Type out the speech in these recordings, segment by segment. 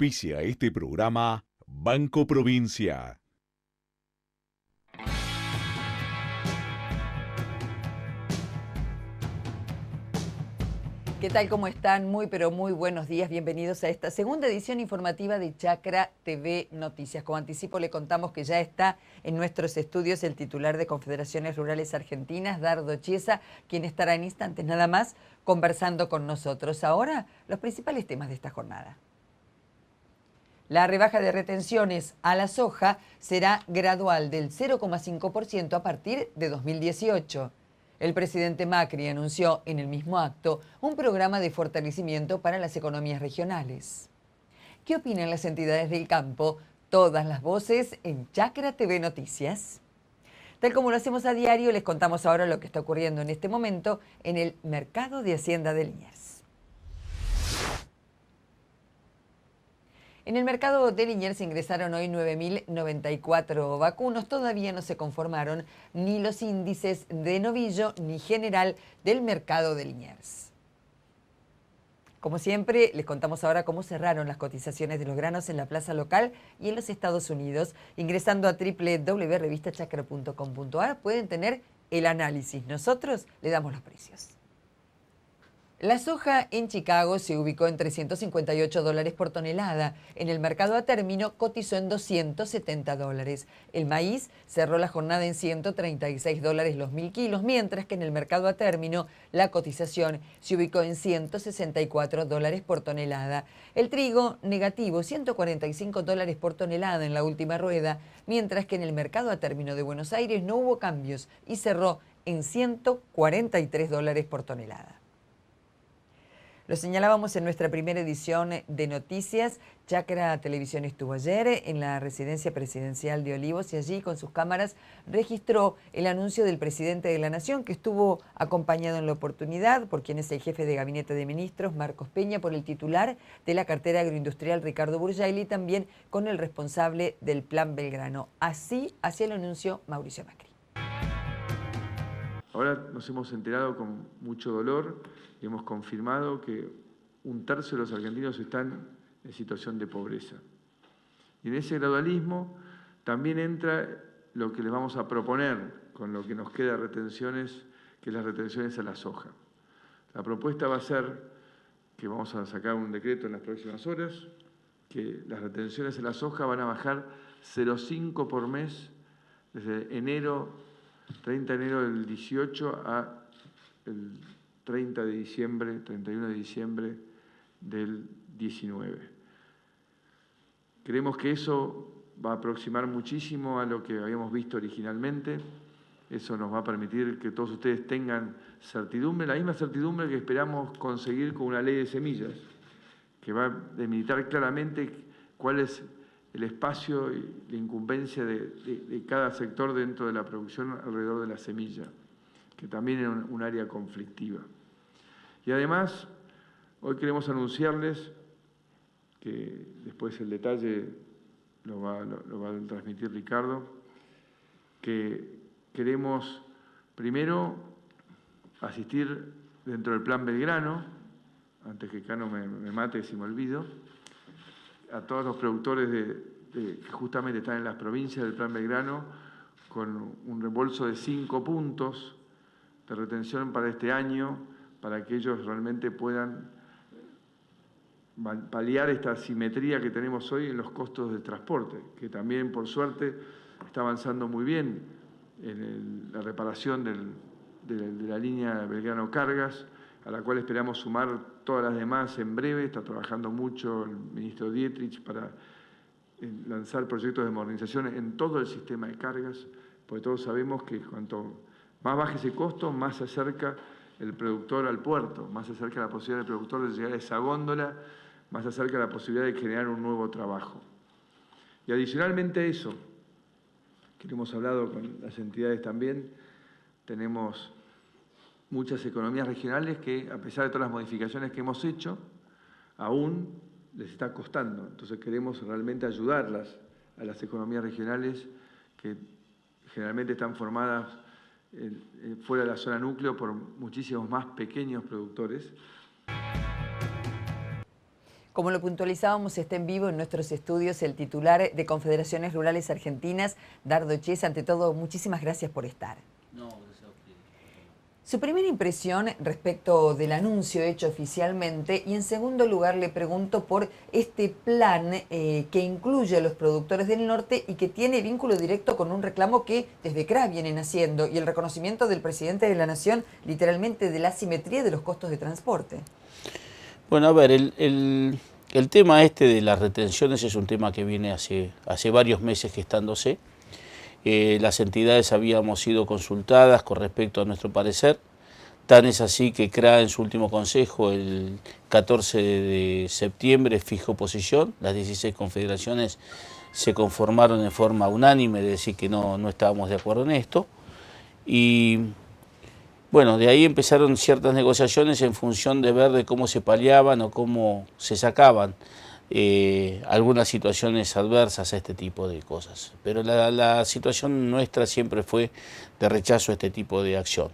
Auspicia este programa Banco Provincia. ¿Qué tal? ¿Cómo están? Muy, pero muy buenos días. Bienvenidos a esta segunda edición informativa de Chacra TV Noticias. Como anticipo, le contamos que ya está en nuestros estudios el titular de Confederaciones Rurales Argentinas, Dardo Chiesa, quien estará en instantes nada más conversando con nosotros. Ahora, los principales temas de esta jornada. La rebaja de retenciones a la soja será gradual del 0,5% a partir de 2018. El presidente Macri anunció en el mismo acto un programa de fortalecimiento para las economías regionales. ¿Qué opinan las entidades del campo? Todas las voces en Chacra TV Noticias. Tal como lo hacemos a diario, les contamos ahora lo que está ocurriendo en este momento en el mercado de Hacienda de Liniers. En el mercado de Liniers ingresaron hoy 9.094 vacunos. Todavía no se conformaron ni los índices de novillo ni general del mercado de Liniers. Como siempre, les contamos ahora cómo cerraron las cotizaciones de los granos en la plaza local y en los Estados Unidos. Ingresando a www.revistachacra.com.ar pueden tener el análisis. Nosotros le damos los precios. La soja en Chicago se ubicó en $358 por tonelada. En el mercado a término cotizó en $270. El maíz cerró la jornada en $136 los 1.000 kilos, mientras que en el mercado a término la cotización se ubicó en $164 por tonelada. El trigo negativo, $145 por tonelada en la última rueda, mientras que en el mercado a término de Buenos Aires no hubo cambios y cerró en $143 por tonelada. Lo señalábamos en nuestra primera edición de noticias. Chacra Televisión estuvo ayer en la residencia presidencial de Olivos y allí con sus cámaras registró el anuncio del presidente de la Nación, que estuvo acompañado en la oportunidad por quien es el jefe de gabinete de ministros, Marcos Peña, por el titular de la cartera agroindustrial, Ricardo Burjaili, y también con el responsable del Plan Belgrano. Así hacía el anuncio Mauricio Macri. Ahora nos hemos enterado con mucho dolor y hemos confirmado que 1/3 de los argentinos están en situación de pobreza. Y en ese gradualismo también entra lo que les vamos a proponer con lo que nos queda de retenciones, que es las retenciones a la soja. La propuesta va a ser que vamos a sacar un decreto en las próximas horas, que las retenciones a la soja van a bajar 0,5 por mes desde enero 30 de enero del 18 a el 30 de diciembre, 31 de diciembre del 19. Creemos que eso va a aproximar muchísimo a lo que habíamos visto originalmente. Eso nos va a permitir que todos ustedes tengan certidumbre, la misma certidumbre que esperamos conseguir con una ley de semillas, que va a delimitar claramente cuál es el espacio y la incumbencia de cada sector dentro de la producción alrededor de la semilla, que también es un área conflictiva. Y además, hoy queremos anunciarles, que después el detalle lo va a transmitir Ricardo, que queremos primero asistir dentro del Plan Belgrano, antes que Cano me mate si me olvido, a todos los productores que justamente están en las provincias del Plan Belgrano, con un reembolso de 5 puntos de retención para este año, para que ellos realmente puedan paliar esta asimetría que tenemos hoy en los costos de transporte, que también, por suerte, está avanzando muy bien en la reparación de la línea Belgrano Cargas, a la cual esperamos sumar todas las demás en breve. Está trabajando mucho el ministro Dietrich para lanzar proyectos de modernización en todo el sistema de cargas, porque todos sabemos que cuanto más baje ese costo, más se acerca el productor al puerto, más se acerca la posibilidad del productor de llegar a esa góndola, más se acerca la posibilidad de generar un nuevo trabajo. Y adicionalmente a eso, que lo hemos hablado con las entidades también, tenemos muchas economías regionales que, a pesar de todas las modificaciones que hemos hecho, aún les está costando. Entonces queremos realmente ayudarlas a las economías regionales que generalmente están formadas fuera de la zona núcleo por muchísimos más pequeños productores. Como lo puntualizábamos, está en vivo en nuestros estudios el titular de Confederaciones Rurales Argentinas, Dardo Chiesa. Ante todo, muchísimas gracias por estar. Su primera impresión respecto del anuncio hecho oficialmente, y en segundo lugar le pregunto por este plan que incluye a los productores del norte y que tiene vínculo directo con un reclamo que desde CRA vienen haciendo y el reconocimiento del presidente de la Nación literalmente de la asimetría de los costos de transporte. Bueno, a ver, el tema este de las retenciones es un tema que viene hace varios meses gestándose. Las entidades habíamos sido consultadas con respecto a nuestro parecer, tan es así que CRA en su último consejo, el 14 de septiembre, fijó posición. Las 16 confederaciones se conformaron en forma unánime de decir que no estábamos de acuerdo en esto. Y bueno, de ahí empezaron ciertas negociaciones en función de ver de cómo se paliaban o cómo se sacaban algunas situaciones adversas a este tipo de cosas. Pero la situación nuestra siempre fue de rechazo a este tipo de acción.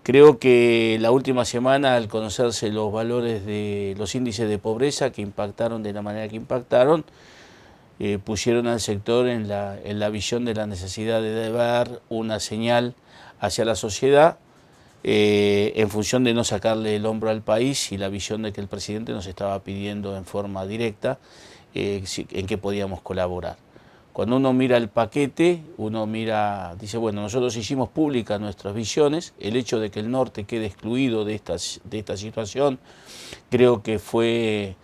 Creo que la última semana, al conocerse los valores de los índices de pobreza que impactaron de la manera que impactaron, pusieron al sector en la visión de la necesidad de dar una señal hacia la sociedad en función de no sacarle el hombro al país y la visión de que el presidente nos estaba pidiendo en forma directa en qué podíamos colaborar. Cuando uno mira el paquete, uno dice, bueno, nosotros hicimos públicas nuestras visiones, el hecho de que el norte quede excluido de esta situación, creo que fue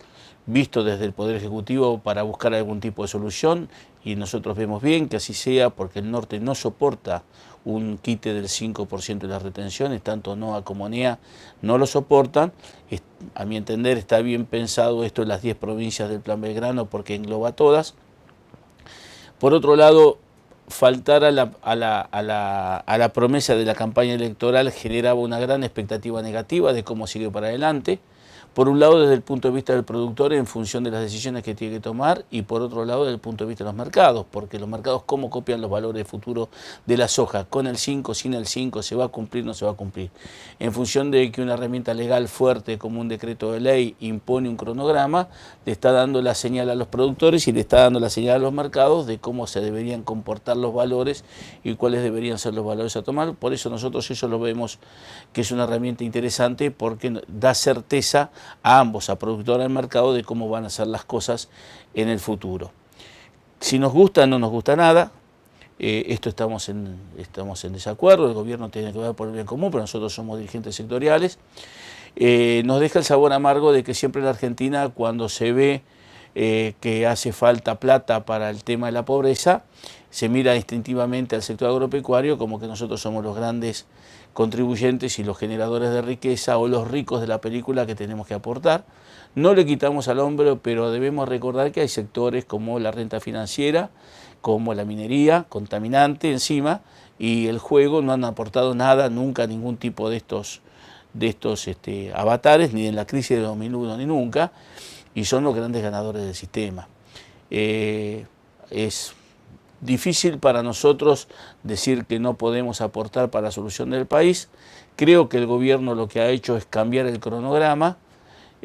visto desde el Poder Ejecutivo para buscar algún tipo de solución, y nosotros vemos bien que así sea, porque el norte no soporta un quite del 5% de las retenciones, tanto NOA como NEA no lo soportan. A mi entender está bien pensado esto en las 10 provincias del Plan Belgrano porque engloba a todas. Por otro lado, faltar a la promesa de la campaña electoral generaba una gran expectativa negativa de cómo sigue para adelante. Por un lado, desde el punto de vista del productor en función de las decisiones que tiene que tomar, y por otro lado, desde el punto de vista de los mercados, porque los mercados cómo copian los valores futuros de la soja, con el 5, sin el 5, se va a cumplir, no se va a cumplir. En función de que una herramienta legal fuerte como un decreto de ley impone un cronograma, le está dando la señal a los productores y le está dando la señal a los mercados de cómo se deberían comportar los valores y cuáles deberían ser los valores a tomar. Por eso nosotros eso lo vemos que es una herramienta interesante porque da certeza a ambos, a productor y al mercado, de cómo van a ser las cosas en el futuro. Si nos gusta, no nos gusta nada, estamos en desacuerdo, el gobierno tiene que ver por el bien común, pero nosotros somos dirigentes sectoriales. Nos deja el sabor amargo de que siempre en la Argentina, cuando se ve que hace falta plata para el tema de la pobreza, se mira instintivamente al sector agropecuario como que nosotros somos los grandes contribuyentes y los generadores de riqueza o los ricos de la película que tenemos que aportar. No le quitamos al hombro, pero debemos recordar que hay sectores como la renta financiera, como la minería, contaminante encima, y el juego no han aportado nada, nunca ningún tipo de estos avatares, ni en la crisis de 2001 ni nunca, y son los grandes ganadores del sistema. Es difícil para nosotros decir que no podemos aportar para la solución del país. Creo que el gobierno lo que ha hecho es cambiar el cronograma.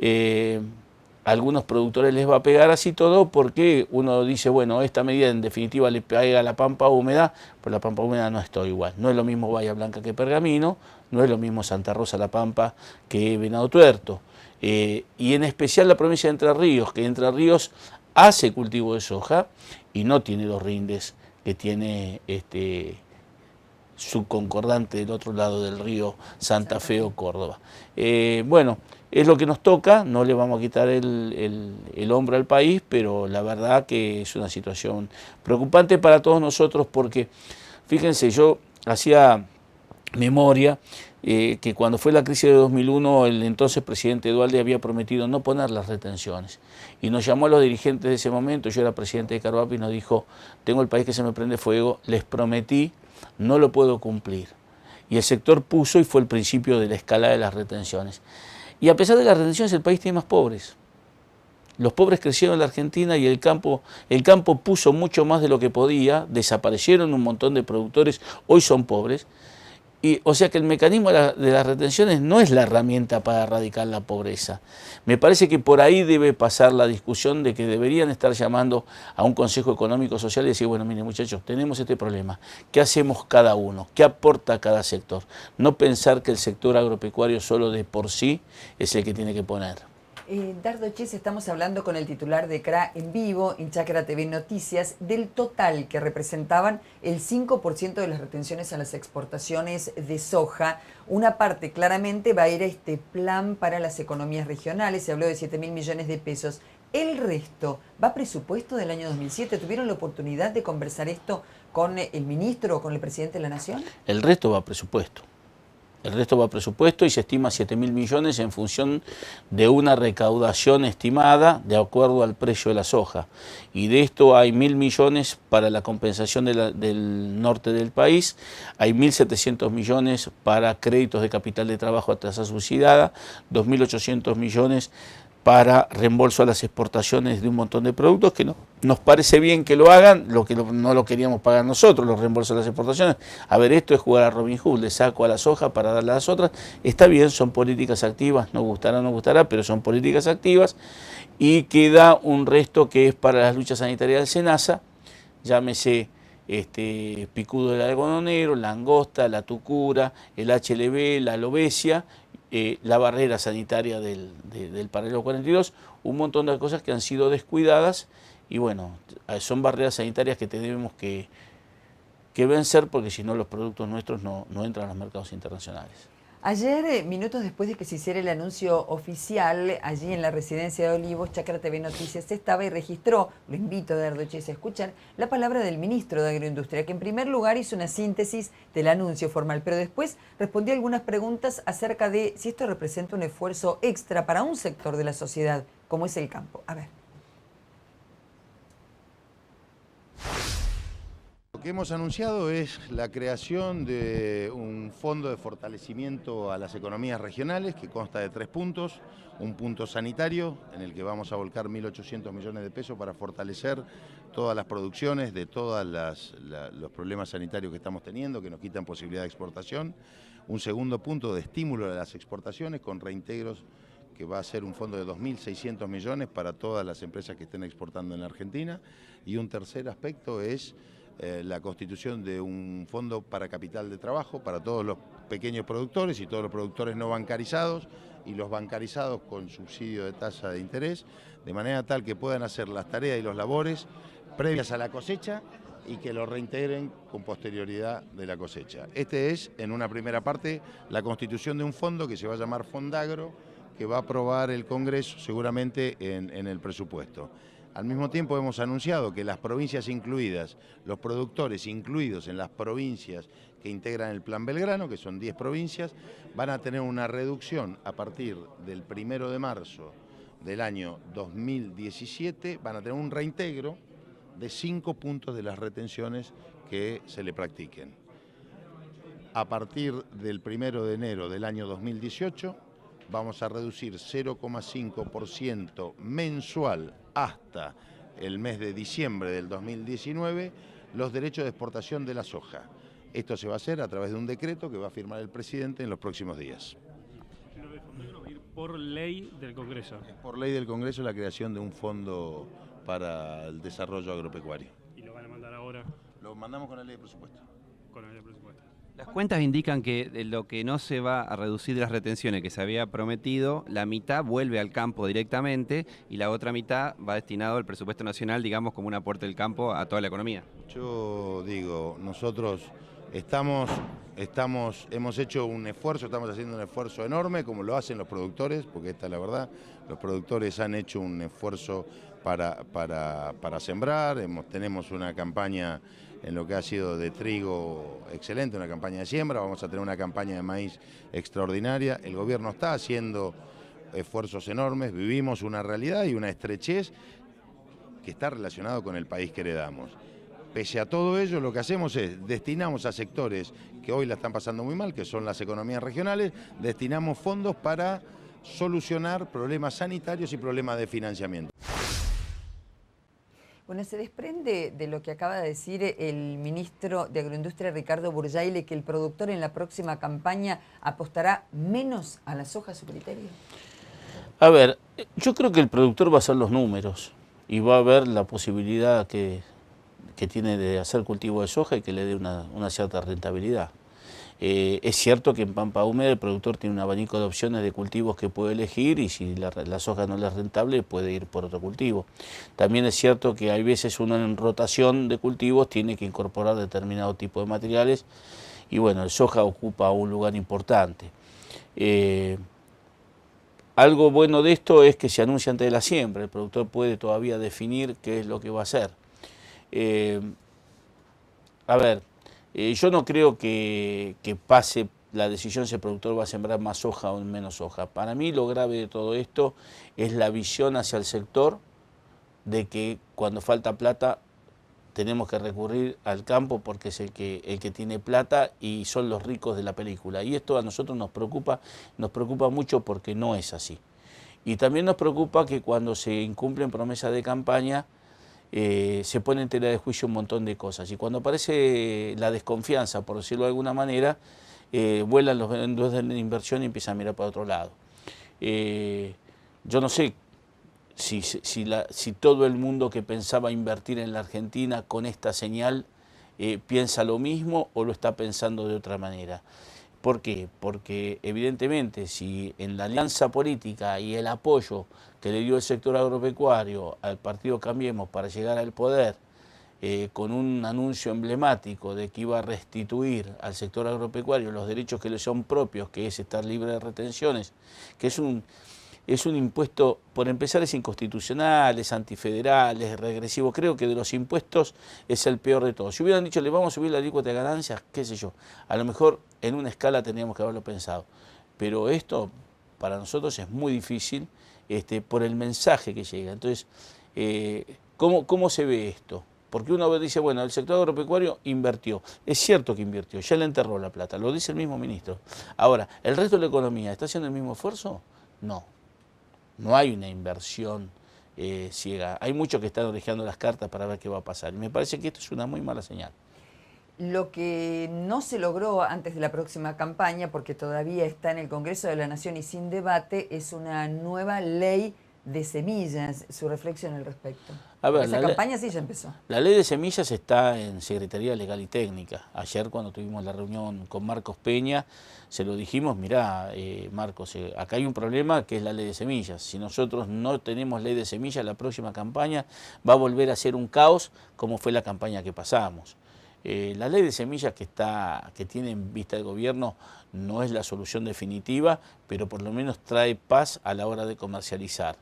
A algunos productores les va a pegar así todo porque uno dice, bueno, esta medida en definitiva le pega a la pampa húmeda, pero la pampa húmeda no es todo igual. No es lo mismo Bahía Blanca que Pergamino, no es lo mismo Santa Rosa La Pampa que Venado Tuerto. Y en especial la provincia de Entre Ríos, que Entre Ríos hace cultivo de soja y no tiene los rindes que tiene su concordante del otro lado del río, Santa Fe o Córdoba. Bueno, es lo que nos toca, no le vamos a quitar el hombro al país, pero la verdad que es una situación preocupante para todos nosotros porque, fíjense, yo hacía memoria que cuando fue la crisis de 2001 el entonces presidente Duhalde había prometido no poner las retenciones y nos llamó a los dirigentes de ese momento, yo era presidente de Carvapi, y nos dijo, tengo el país que se me prende fuego, les prometí, no lo puedo cumplir. Y el sector puso y fue el principio de la escalada de las retenciones. Y a pesar de las retenciones el país tiene más pobres. Los pobres crecieron en la Argentina y el campo puso mucho más de lo que podía, desaparecieron un montón de productores, hoy son pobres. Y, o sea que el mecanismo de las retenciones no es la herramienta para erradicar la pobreza. Me parece que por ahí debe pasar la discusión de que deberían estar llamando a un Consejo Económico Social y decir, bueno, miren muchachos, tenemos este problema, ¿qué hacemos cada uno? ¿Qué aporta cada sector? No pensar que el sector agropecuario solo de por sí es el que tiene que poner. Dardo Chiesa, estamos hablando con el titular de CRA en vivo, en Chacra TV Noticias, del total que representaban el 5% de las retenciones a las exportaciones de soja. Una parte claramente va a ir a este plan para las economías regionales, se habló de 7.000 millones de pesos. El resto va a presupuesto del año 2007. ¿Tuvieron la oportunidad de conversar esto con el ministro o con el presidente de la Nación? El resto va a presupuesto. El resto va a presupuesto y se estima 7.000 millones en función de una recaudación estimada de acuerdo al precio de la soja. Y de esto hay 1.000 millones para la compensación del norte del país, hay 1.700 millones para créditos de capital de trabajo a tasa subsidiada, 2.800 millones para reembolso a las exportaciones de un montón de productos que no, nos parece bien que lo hagan, no lo queríamos pagar nosotros, los reembolsos a las exportaciones. A ver, esto es jugar a Robin Hood, le saco a la soja para darle a las otras. Está bien, son políticas activas, no gustará, pero son políticas activas. Y queda un resto que es para las luchas sanitarias del SENASA, llámese picudo del algodonero, la angosta, la tucura, el HLB, la alobesia, la barrera sanitaria del paralelo 42, un montón de cosas que han sido descuidadas y bueno, son barreras sanitarias que tenemos que vencer porque si no los productos nuestros no entran a los mercados internacionales. Ayer, minutos después de que se hiciera el anuncio oficial, allí en la residencia de Olivos, Chacra TV Noticias estaba y registró, lo invito a Dardo Chiesa a escuchar, la palabra del ministro de Agroindustria, que en primer lugar hizo una síntesis del anuncio formal, pero después respondió algunas preguntas acerca de si esto representa un esfuerzo extra para un sector de la sociedad, como es el campo. A ver. Lo que hemos anunciado es la creación de un fondo de fortalecimiento a las economías regionales que consta de 3 puntos. Un punto sanitario en el que vamos a volcar 1.800 millones de pesos para fortalecer todas las producciones de todos los problemas sanitarios que estamos teniendo, que nos quitan posibilidad de exportación. Un segundo punto de estímulo de las exportaciones con reintegros que va a ser un fondo de 2.600 millones para todas las empresas que estén exportando en la Argentina. Y un tercer aspecto es la constitución de un fondo para capital de trabajo para todos los pequeños productores y todos los productores no bancarizados y los bancarizados con subsidio de tasa de interés, de manera tal que puedan hacer las tareas y los labores previas a la cosecha y que lo reintegren con posterioridad de la cosecha. Este es, en una primera parte, la constitución de un fondo que se va a llamar Fondagro, que va a aprobar el Congreso seguramente en el presupuesto. Al mismo tiempo hemos anunciado que las provincias incluidas, los productores incluidos en las provincias que integran el Plan Belgrano, que son 10 provincias, van a tener una reducción a partir del 1 de marzo del año 2017, van a tener un reintegro de 5 puntos de las retenciones que se le practiquen. A partir del 1 de enero del año 2018, vamos a reducir 0,5% mensual hasta el mes de diciembre del 2019 los derechos de exportación de la soja. Esto se va a hacer a través de un decreto que va a firmar el presidente en los próximos días. Por ley del Congreso. Por ley del Congreso la creación de un fondo para el desarrollo agropecuario. ¿Y lo van a mandar ahora? Lo mandamos con la ley de presupuesto. Con la ley de presupuesto. Las cuentas indican que de lo que no se va a reducir de las retenciones que se había prometido, la mitad vuelve al campo directamente y la otra mitad va destinado al presupuesto nacional, digamos, como un aporte del campo a toda la economía. Yo digo, nosotros hemos hecho un esfuerzo, estamos haciendo un esfuerzo enorme, como lo hacen los productores, porque esta es la verdad, los productores han hecho un esfuerzo para sembrar, tenemos una campaña en lo que ha sido de trigo excelente, una campaña de siembra, vamos a tener una campaña de maíz extraordinaria, el gobierno está haciendo esfuerzos enormes, vivimos una realidad y una estrechez que está relacionado con el país que heredamos. Pese a todo ello, lo que hacemos es, destinamos a sectores que hoy la están pasando muy mal, que son las economías regionales, destinamos fondos para solucionar problemas sanitarios y problemas de financiamiento. Bueno, se desprende de lo que acaba de decir el ministro de Agroindustria, Ricardo Burjaile, que el productor en la próxima campaña apostará menos a la soja, a su criterio. A ver, yo creo que el productor va a hacer los números y va a ver la posibilidad que tiene de hacer cultivo de soja y que le dé una cierta rentabilidad. Es cierto que en Pampa Húmeda el productor tiene un abanico de opciones de cultivos que puede elegir y si la soja no le es rentable puede ir por otro cultivo. También es cierto que hay veces uno en rotación de cultivos tiene que incorporar determinado tipo de materiales y bueno, el soja ocupa un lugar importante. Algo bueno de esto es que se anuncia antes de la siembra, el productor puede todavía definir qué es lo que va a hacer. Yo no creo que pase la decisión si el productor va a sembrar más soja o menos soja. Para mí lo grave de todo esto es la visión hacia el sector de que cuando falta plata tenemos que recurrir al campo porque es el que tiene plata y son los ricos de la película. Y esto a nosotros nos preocupa mucho porque no es así. Y también nos preocupa que cuando se incumplen promesas de campaña se pone en tela de juicio un montón de cosas. Y cuando aparece la desconfianza, por decirlo de alguna manera, vuelan los vendedores de inversión y empiezan a mirar para otro lado. Yo no sé si todo el mundo que pensaba invertir en la Argentina con esta señal piensa lo mismo o lo está pensando de otra manera. ¿Por qué? Porque evidentemente si en la alianza política y el apoyo que le dio el sector agropecuario al partido Cambiemos para llegar al poder, con un anuncio emblemático de que iba a restituir al sector agropecuario los derechos que le son propios, que es estar libre de retenciones, que es un impuesto, por empezar, es inconstitucional, es antifederal, es regresivo. Creo que de los impuestos es el peor de todos. Si hubieran dicho, le vamos a subir la alícuota de ganancias, qué sé yo, a lo mejor en una escala tendríamos que haberlo pensado. Pero esto para nosotros es muy difícil por el mensaje que llega. Entonces, ¿cómo se ve esto? Porque uno dice, bueno, el sector agropecuario invirtió. Es cierto que invirtió, ya le enterró la plata, lo dice el mismo ministro. Ahora, ¿el resto de la economía está haciendo el mismo esfuerzo? No. No hay una inversión ciega. Hay muchos que están orejeando las cartas para ver qué va a pasar. Y me parece que esto es una muy mala señal. Lo que no se logró antes de la próxima campaña, porque todavía está en el Congreso de la Nación y sin debate, es una nueva ley de semillas. Su reflexión al respecto. A ver, esa campaña sí ya empezó. La ley de semillas está en Secretaría Legal y Técnica. Ayer cuando tuvimos la reunión con Marcos Peña, se lo dijimos, mirá, Marcos, acá hay un problema que es la ley de semillas. Si nosotros no tenemos ley de semillas, la próxima campaña va a volver a ser un caos como fue la campaña que pasamos. La ley de semillas que tiene en vista el gobierno no es la solución definitiva, pero por lo menos trae paz a la hora de comercializar.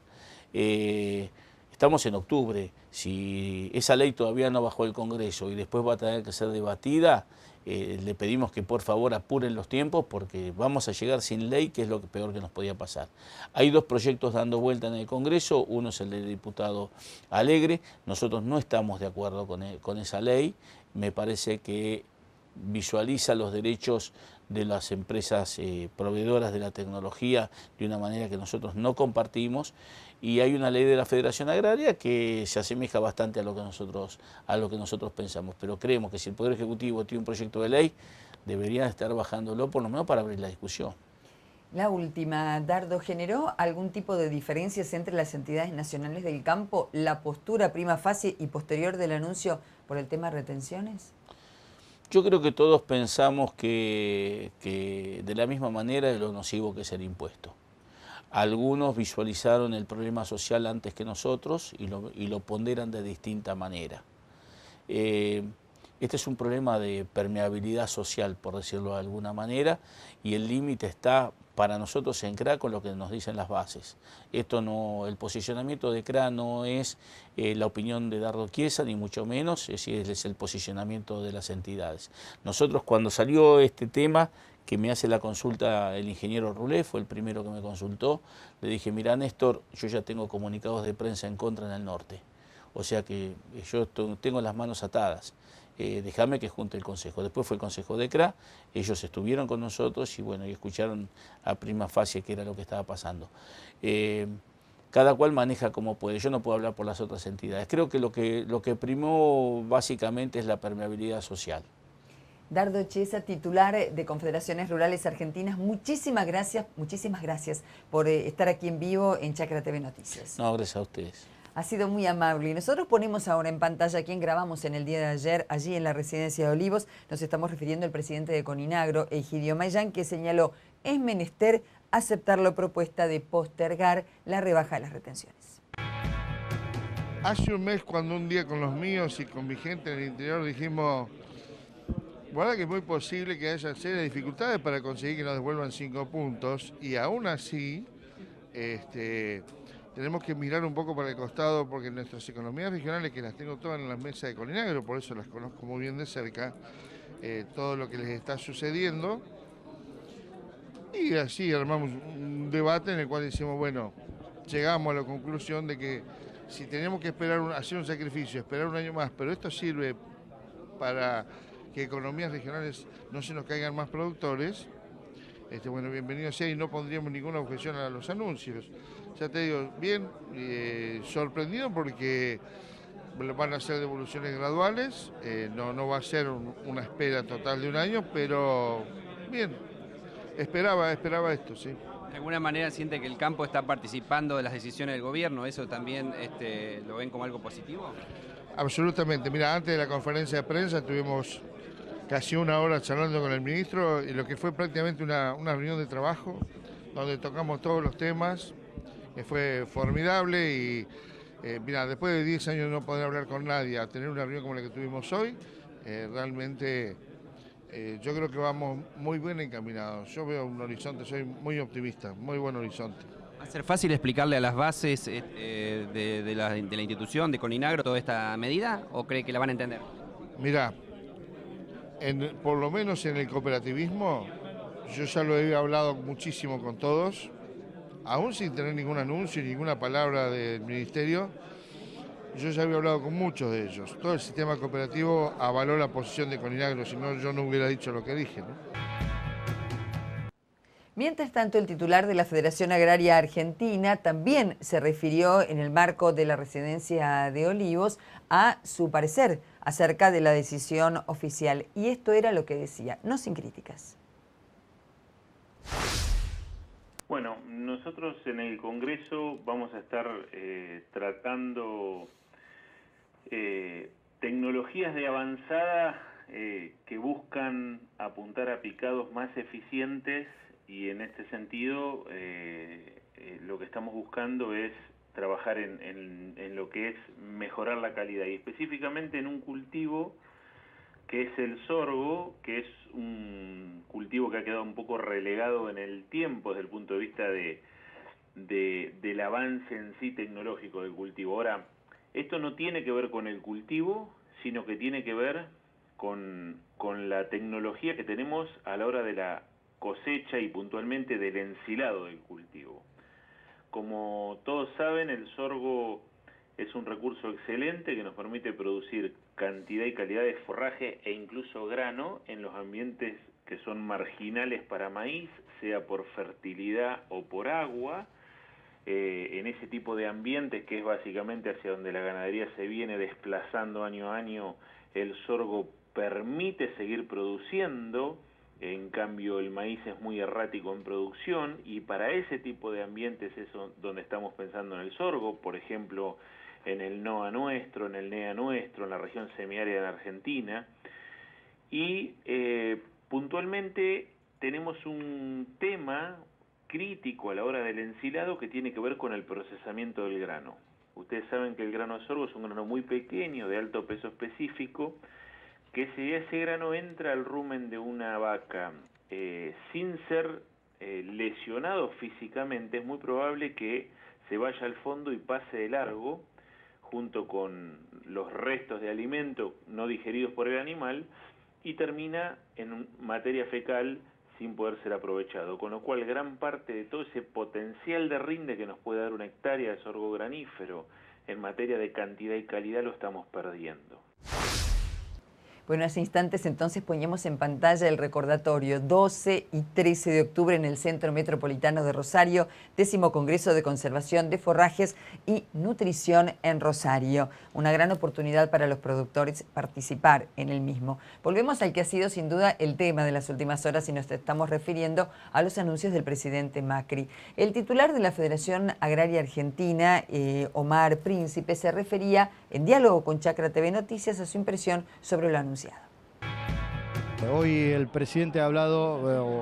Estamos en octubre, si esa ley todavía no bajó el Congreso y después va a tener que ser debatida, le pedimos que por favor apuren los tiempos porque vamos a llegar sin ley, que es lo peor que nos podía pasar. Hay dos proyectos dando vuelta en el Congreso, uno es el del diputado Alegre, nosotros no estamos de acuerdo con esa ley, me parece que visualiza los derechos de las empresas proveedoras de la tecnología de una manera que nosotros no compartimos y hay una ley de la Federación Agraria que se asemeja bastante a lo que nosotros pensamos, pero creemos que si el Poder Ejecutivo tiene un proyecto de ley deberían estar bajándolo por lo menos para abrir la discusión. La última, Dardo, ¿generó algún tipo de diferencias entre las entidades nacionales del campo la postura prima facie y posterior del anuncio por el tema de retenciones? Yo creo que todos pensamos que de la misma manera es lo nocivo que es el impuesto. Algunos visualizaron el problema social antes que nosotros y lo ponderan de distinta manera. Este es un problema de permeabilidad social, por decirlo de alguna manera, y el límite está para nosotros en CRA con lo que nos dicen las bases. El posicionamiento de CRA no es la opinión de Dardo Chiesa, ni mucho menos, es el posicionamiento de las entidades. Nosotros cuando salió este tema, que me hace la consulta el ingeniero Rulé, fue el primero que me consultó, le dije, mira Néstor, yo ya tengo comunicados de prensa en contra en el norte, o sea que yo tengo las manos atadas. Déjame que junte el consejo. Después fue el consejo de CRA, ellos estuvieron con nosotros y bueno, y escucharon a prima facie qué era lo que estaba pasando. cada cual maneja como puede. Yo no puedo hablar por las otras entidades. Creo que lo que primó básicamente es la permeabilidad social. Dardo Chiesa, titular de Confederaciones Rurales Argentinas, muchísimas gracias por estar aquí en vivo en Chacra TV Noticias. No, gracias a ustedes. Ha sido muy amable. Y nosotros ponemos ahora en pantalla a quien grabamos en el día de ayer, allí en la residencia de Olivos. Nos estamos refiriendo al presidente de Coninagro, Egidio Mayán, que señaló: es menester aceptar la propuesta de postergar la rebaja de las retenciones. Hace un mes, cuando un día con los míos y con mi gente en el interior dijimos, bueno, que es muy posible que haya serias dificultades para conseguir que nos devuelvan 5 puntos, y aún así tenemos que mirar un poco para el costado, porque nuestras economías regionales, que las tengo todas en las mesas de Coninagro, por eso las conozco muy bien de cerca, todo lo que les está sucediendo, y así armamos un debate en el cual decimos, bueno, llegamos a la conclusión de que si tenemos que esperar hacer un sacrificio, esperar un año más, pero esto sirve para que economías regionales no se nos caigan más productores, bueno, bienvenido sea, y no pondríamos ninguna objeción a los anuncios. Ya te digo, bien, sorprendido porque van a ser devoluciones graduales, no va a ser una espera total de un año, pero bien, esperaba esto, sí. ¿De alguna manera siente que el campo está participando de las decisiones del gobierno? ¿Eso también lo ven como algo positivo? Absolutamente. Mira, antes de la conferencia de prensa tuvimos casi una hora charlando con el ministro, y lo que fue prácticamente una reunión de trabajo donde tocamos todos los temas, fue formidable. Y mira, después de 10 años de no poder hablar con nadie, a tener una reunión como la que tuvimos hoy, realmente yo creo que vamos muy bien encaminados. Yo veo un horizonte, soy muy optimista, muy buen horizonte. ¿Va a ser fácil explicarle a las bases de la institución, de Coninagro, toda esta medida, o cree que la van a entender? Mirá, por lo menos en el cooperativismo, yo ya lo he hablado muchísimo con todos, aún sin tener ningún anuncio y ninguna palabra del ministerio. Yo ya había hablado con muchos de ellos. Todo el sistema cooperativo avaló la posición de Coninagro, si no yo no hubiera dicho lo que dije, ¿no? Mientras tanto, el titular de la Federación Agraria Argentina también se refirió, en el marco de la residencia de Olivos, a su parecer acerca de la decisión oficial. Y esto era lo que decía, no sin críticas. Bueno, nosotros en el Congreso vamos a estar tratando tecnologías de avanzada que buscan apuntar a picados más eficientes, y en este sentido lo que estamos buscando es trabajar en lo que es mejorar la calidad, y específicamente en un cultivo que es el sorgo, que es un cultivo que ha quedado un poco relegado en el tiempo desde el punto de vista del avance en sí tecnológico del cultivo. Ahora, esto no tiene que ver con el cultivo, sino que tiene que ver con la tecnología que tenemos a la hora de la cosecha y puntualmente del ensilado del cultivo. Como todos saben, el sorgo es un recurso excelente que nos permite producir cantidad y calidad de forraje e incluso grano en los ambientes que son marginales para maíz, sea por fertilidad o por agua. En ese tipo de ambientes, que es básicamente hacia donde la ganadería se viene desplazando año a año, el sorgo permite seguir produciendo. En cambio, el maíz es muy errático en producción, y para ese tipo de ambientes es donde estamos pensando en el sorgo, por ejemplo, en el NOA nuestro, en el NEA nuestro, en la región semiárida de Argentina. Y puntualmente tenemos un tema crítico a la hora del ensilado que tiene que ver con el procesamiento del grano. Ustedes saben que el grano de sorgo es un grano muy pequeño, de alto peso específico, que si ese grano entra al rumen de una vaca sin ser lesionado físicamente, es muy probable que se vaya al fondo y pase de largo, junto con los restos de alimento no digeridos por el animal, y termina en materia fecal sin poder ser aprovechado, con lo cual gran parte de todo ese potencial de rinde que nos puede dar una hectárea de sorgo granífero en materia de cantidad y calidad lo estamos perdiendo. Bueno, hace instantes entonces poníamos en pantalla el recordatorio 12 y 13 de octubre en el Centro Metropolitano de Rosario, 10º Congreso de Conservación de Forrajes y Nutrición en Rosario. Una gran oportunidad para los productores participar en el mismo. Volvemos al que ha sido sin duda el tema de las últimas horas y nos estamos refiriendo a los anuncios del presidente Macri. El titular de la Federación Agraria Argentina, Omar Príncipe, se refería en diálogo con Chacra TV Noticias a su impresión sobre lo anunciado. Hoy el presidente ha hablado,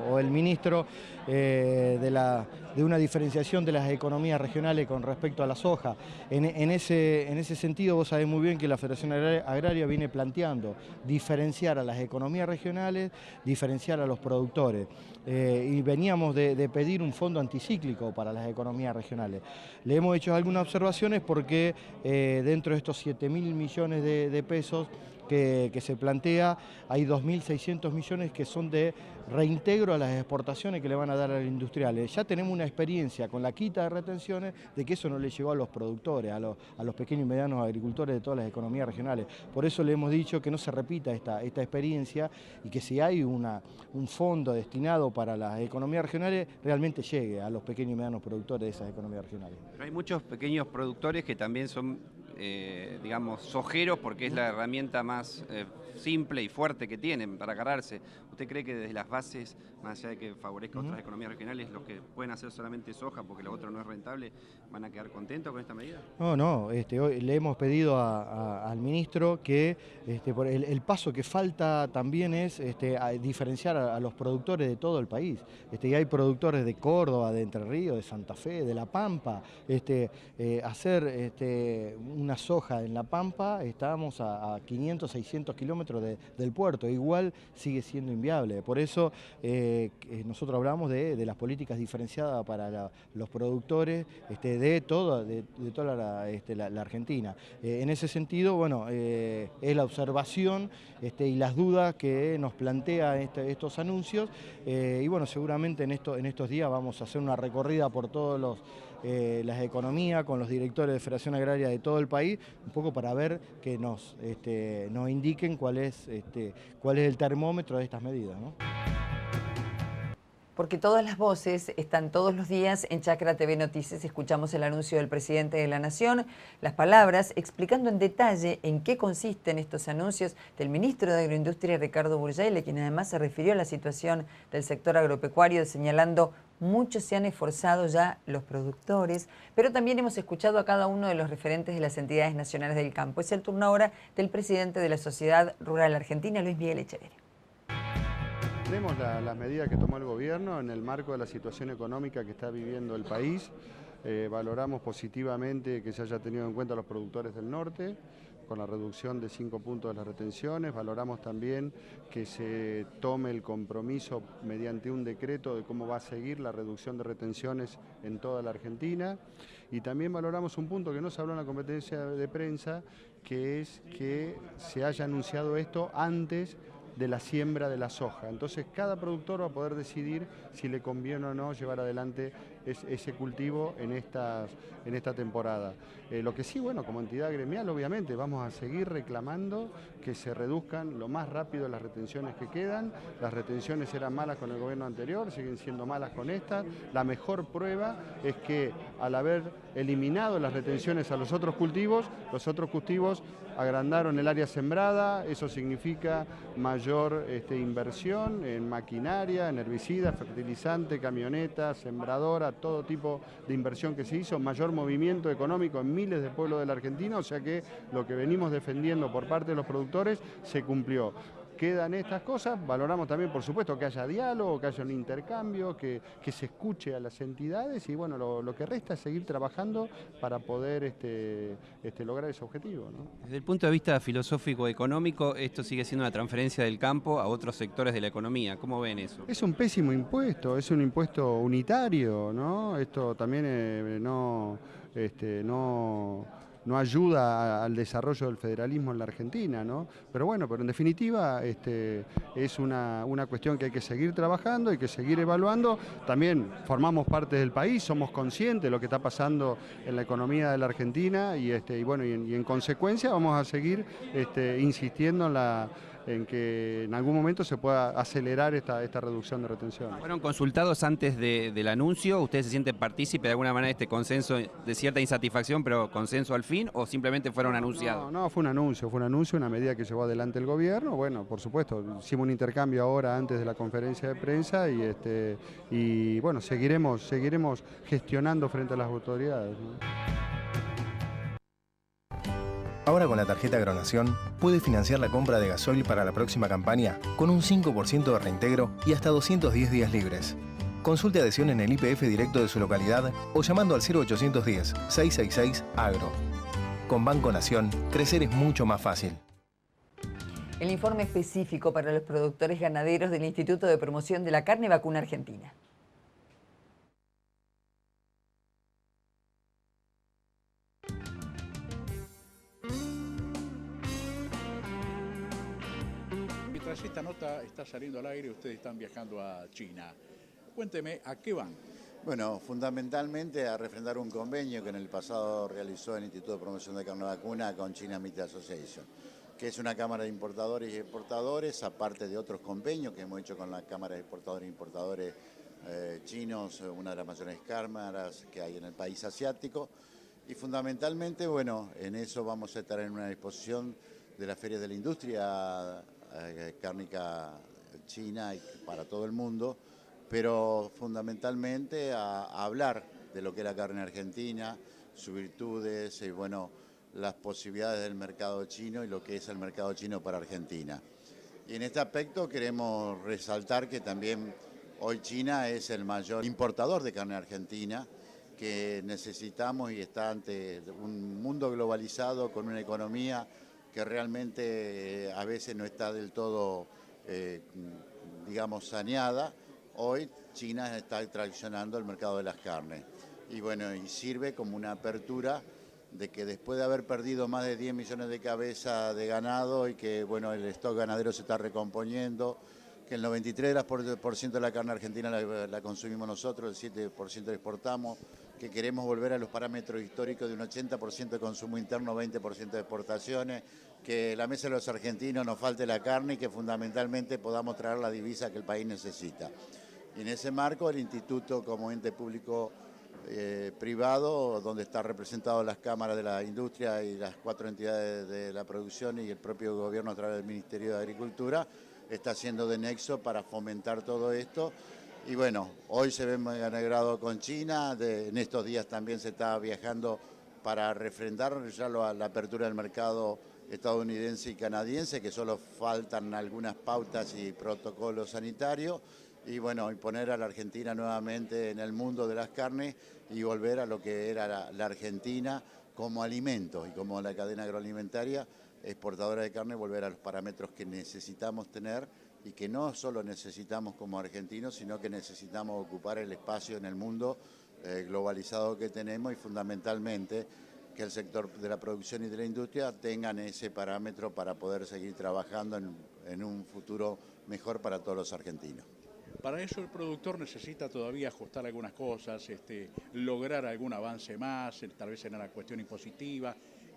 o el ministro, de una diferenciación de las economías regionales con respecto a la soja. En ese sentido, vos sabés muy bien que la Federación Agraria viene planteando diferenciar a las economías regionales, diferenciar a los productores. Y veníamos de pedir un fondo anticíclico para las economías regionales. Le hemos hecho algunas observaciones porque dentro de estos 7.000 millones de pesos que se plantea, hay 2.600 millones que son de reintegro a las exportaciones que le van a dar a los industriales. Ya tenemos una experiencia con la quita de retenciones de que eso no le llegó a los productores, a los pequeños y medianos agricultores de todas las economías regionales. Por eso le hemos dicho que no se repita esta experiencia y que si hay un fondo destinado para las economías regionales, realmente llegue a los pequeños y medianos productores de esas economías regionales. Pero hay muchos pequeños productores que también son, digamos, sojeros porque es la herramienta más simple y fuerte que tienen para agarrarse. ¿Usted cree que desde las bases, más allá de que favorezca otras economías regionales, los que pueden hacer solamente soja porque lo otro no es rentable, van a quedar contentos con esta medida? No, hoy le hemos pedido al ministro que el paso que falta también es a diferenciar a los productores de todo el país. Y hay productores de Córdoba, de Entre Ríos, de Santa Fe, de La Pampa. Hacer una soja en La Pampa, estábamos a 500, 600 kilómetros del puerto, igual sigue siendo inviable. Por eso nosotros hablamos de las políticas diferenciadas para los productores de toda la Argentina. En ese sentido, bueno, es la observación y las dudas que nos plantea estos anuncios, y bueno, seguramente en estos días vamos a hacer una recorrida por todos las economías con los directores de Federación Agraria de todo el país, un poco para ver que nos indiquen cuál es el termómetro de estas medidas, ¿no? Porque todas las voces están todos los días en Chacra TV Noticias. Escuchamos el anuncio del presidente de la Nación, las palabras explicando en detalle en qué consisten estos anuncios del ministro de Agroindustria, Ricardo Burjaile, quien además se refirió a la situación del sector agropecuario, señalando muchos se han esforzado ya los productores, pero también hemos escuchado a cada uno de los referentes de las entidades nacionales del campo. Es el turno ahora del presidente de la Sociedad Rural Argentina, Luis Miguel Echeverría. Tenemos las medidas que tomó el gobierno en el marco de la situación económica que está viviendo el país. Valoramos positivamente que se haya tenido en cuenta a los productores del norte, con la reducción de 5 puntos de las retenciones. Valoramos también que se tome el compromiso mediante un decreto de cómo va a seguir la reducción de retenciones en toda la Argentina. Y también valoramos un punto que no se habló en la competencia de prensa, que es que se haya anunciado esto antes de la siembra de la soja. Entonces cada productor va a poder decidir si le conviene o no llevar adelante ese cultivo en esta temporada. Lo que sí, bueno, como entidad gremial, obviamente, vamos a seguir reclamando que se reduzcan lo más rápido las retenciones que quedan. Las retenciones eran malas con el gobierno anterior, siguen siendo malas con esta. La mejor prueba es que al haber eliminado las retenciones a los otros cultivos agrandaron el área sembrada. Eso significa mayor inversión en maquinaria, en herbicidas, fertilizante, camioneta, sembradora, todo tipo de inversión que se hizo, mayor movimiento económico en miles de pueblos de la Argentina, o sea que lo que venimos defendiendo por parte de los productores se cumplió. Quedan estas cosas, valoramos también, por supuesto, que haya diálogo, que haya un intercambio, que se escuche a las entidades y bueno, lo que resta es seguir trabajando para poder lograr ese objetivo, ¿no? Desde el punto de vista filosófico económico, esto sigue siendo una transferencia del campo a otros sectores de la economía. ¿Cómo ven eso? Es un pésimo impuesto, es un impuesto unitario, ¿no? Esto también no no ayuda al desarrollo del federalismo en la Argentina, ¿no? Pero bueno, pero en definitiva es una cuestión que hay que seguir trabajando, hay que seguir evaluando. También formamos parte del país, somos conscientes de lo que está pasando en la economía de la Argentina y en consecuencia vamos a seguir insistiendo en que en algún momento se pueda acelerar esta reducción de retención. ¿Fueron consultados antes del anuncio? ¿Ustedes se sienten partícipe de alguna manera de este consenso de cierta insatisfacción, pero consenso al fin, o simplemente fueron anunciados? No, fue un anuncio, una medida que llevó adelante el gobierno. Bueno, por supuesto, hicimos un intercambio ahora antes de la conferencia de prensa y bueno, seguiremos gestionando frente a las autoridades, ¿no? Ahora con la tarjeta Agronación puede financiar la compra de gasoil para la próxima campaña con un 5% de reintegro y hasta 210 días libres. Consulte adhesión en el IPF directo de su localidad o llamando al 0810-666-AGRO. Con Banco Nación, crecer es mucho más fácil. El informe específico para los productores ganaderos del Instituto de Promoción de la Carne Vacuna Argentina. Mientras esta nota está saliendo al aire, ustedes están viajando a China. Cuénteme, ¿a qué van? Bueno, fundamentalmente a refrendar un convenio que en el pasado realizó el Instituto de Promoción de Carne Vacuna con China Meat Association, que es una cámara de importadores y exportadores, aparte de otros convenios que hemos hecho con la Cámara de Exportadores e Importadores chinos, una de las mayores cámaras que hay en el país asiático. Y fundamentalmente, bueno, en eso vamos a estar en una exposición de la Feria de la Industria Cárnica China y para todo el mundo, pero fundamentalmente a hablar de lo que es la carne argentina, sus virtudes y bueno, las posibilidades del mercado chino y lo que es el mercado chino para Argentina. Y en este aspecto queremos resaltar que también hoy China es el mayor importador de carne argentina, que necesitamos y está ante un mundo globalizado con una economía que realmente a veces no está del todo, digamos, saneada. Hoy China está traccionando el mercado de las carnes y bueno, y sirve como una apertura de que después de haber perdido más de 10 millones de cabezas de ganado y que bueno, el stock ganadero se está recomponiendo, que el 93% de la carne argentina la consumimos nosotros, el 7% la exportamos, que queremos volver a los parámetros históricos de un 80% de consumo interno, 20% de exportaciones, que la mesa de los argentinos nos falte la carne y que fundamentalmente podamos traer la divisa que el país necesita. Y en ese marco el Instituto como ente público privado, donde están representadas las cámaras de la industria y las 4 entidades de la producción y el propio gobierno a través del Ministerio de Agricultura, está haciendo de nexo para fomentar todo esto. Y bueno, hoy se ve grado con China, en estos días también se está viajando para refrendar ya la apertura del mercado estadounidense y canadiense, que solo faltan algunas pautas y protocolos sanitarios, y bueno, y poner a la Argentina nuevamente en el mundo de las carnes y volver a lo que era la Argentina como alimento y como la cadena agroalimentaria exportadora de carne, volver a los parámetros que necesitamos tener y que no solo necesitamos como argentinos, sino que necesitamos ocupar el espacio en el mundo globalizado que tenemos y fundamentalmente que el sector de la producción y de la industria tengan ese parámetro para poder seguir trabajando en un futuro mejor para todos los argentinos. Para eso el productor necesita todavía ajustar algunas cosas, lograr algún avance más, tal vez en la cuestión impositiva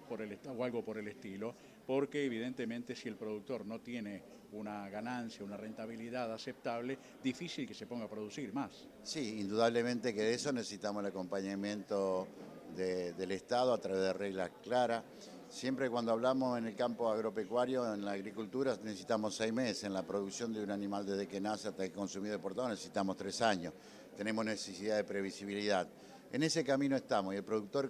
o algo por el estilo, porque evidentemente si el productor no tiene una ganancia, una rentabilidad aceptable, difícil que se ponga a producir más. Sí, indudablemente que de eso necesitamos el acompañamiento del Estado a través de reglas claras. Siempre cuando hablamos en el campo agropecuario, en la agricultura, necesitamos 6 meses. En la producción de un animal desde que nace hasta que es consumido y exportado necesitamos 3 años. Tenemos necesidad de previsibilidad. En ese camino estamos y el productor,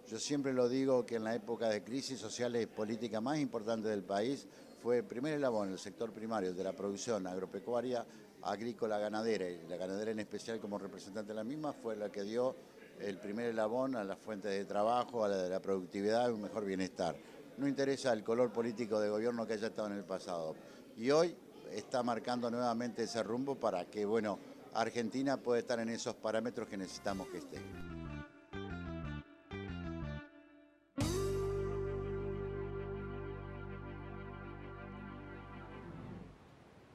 yo siempre lo digo, que en la época de crisis sociales y política más importante del país fue el primer eslabón, el sector primario de la producción agropecuaria, agrícola, ganadera, y la ganadera en especial como representante de la misma fue la que dio el primer eslabón a las fuentes de trabajo, a la productividad y un mejor bienestar. No interesa el color político de gobierno que haya estado en el pasado. Y hoy está marcando nuevamente ese rumbo para que, bueno, Argentina pueda estar en esos parámetros que necesitamos que esté.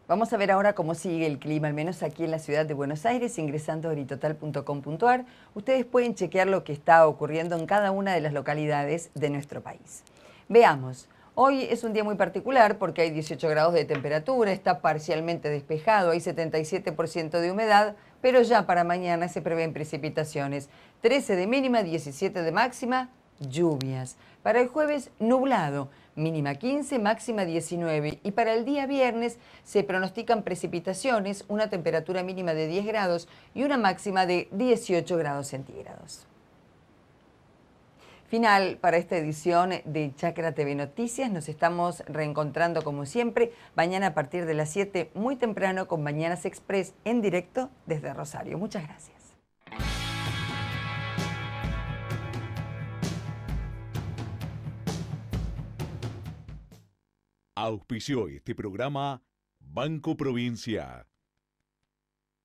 Vamos a ver ahora cómo sigue el clima, al menos aquí en la ciudad de Buenos Aires, ingresando a horitotal.com.ar. Ustedes pueden chequear lo que está ocurriendo en cada una de las localidades de nuestro país. Veamos, hoy es un día muy particular porque hay 18 grados de temperatura, está parcialmente despejado, hay 77% de humedad, pero ya para mañana se prevén precipitaciones, 13 de mínima, 17 de máxima, lluvias. Para el jueves, nublado, mínima 15, máxima 19. Y para el día viernes se pronostican precipitaciones, una temperatura mínima de 10 grados y una máxima de 18 grados centígrados. Final para esta edición de Chacra TV Noticias. Nos estamos reencontrando como siempre mañana a partir de las 7 muy temprano con Mañanas Express en directo desde Rosario. Muchas gracias. Auspició este programa Banco Provincia.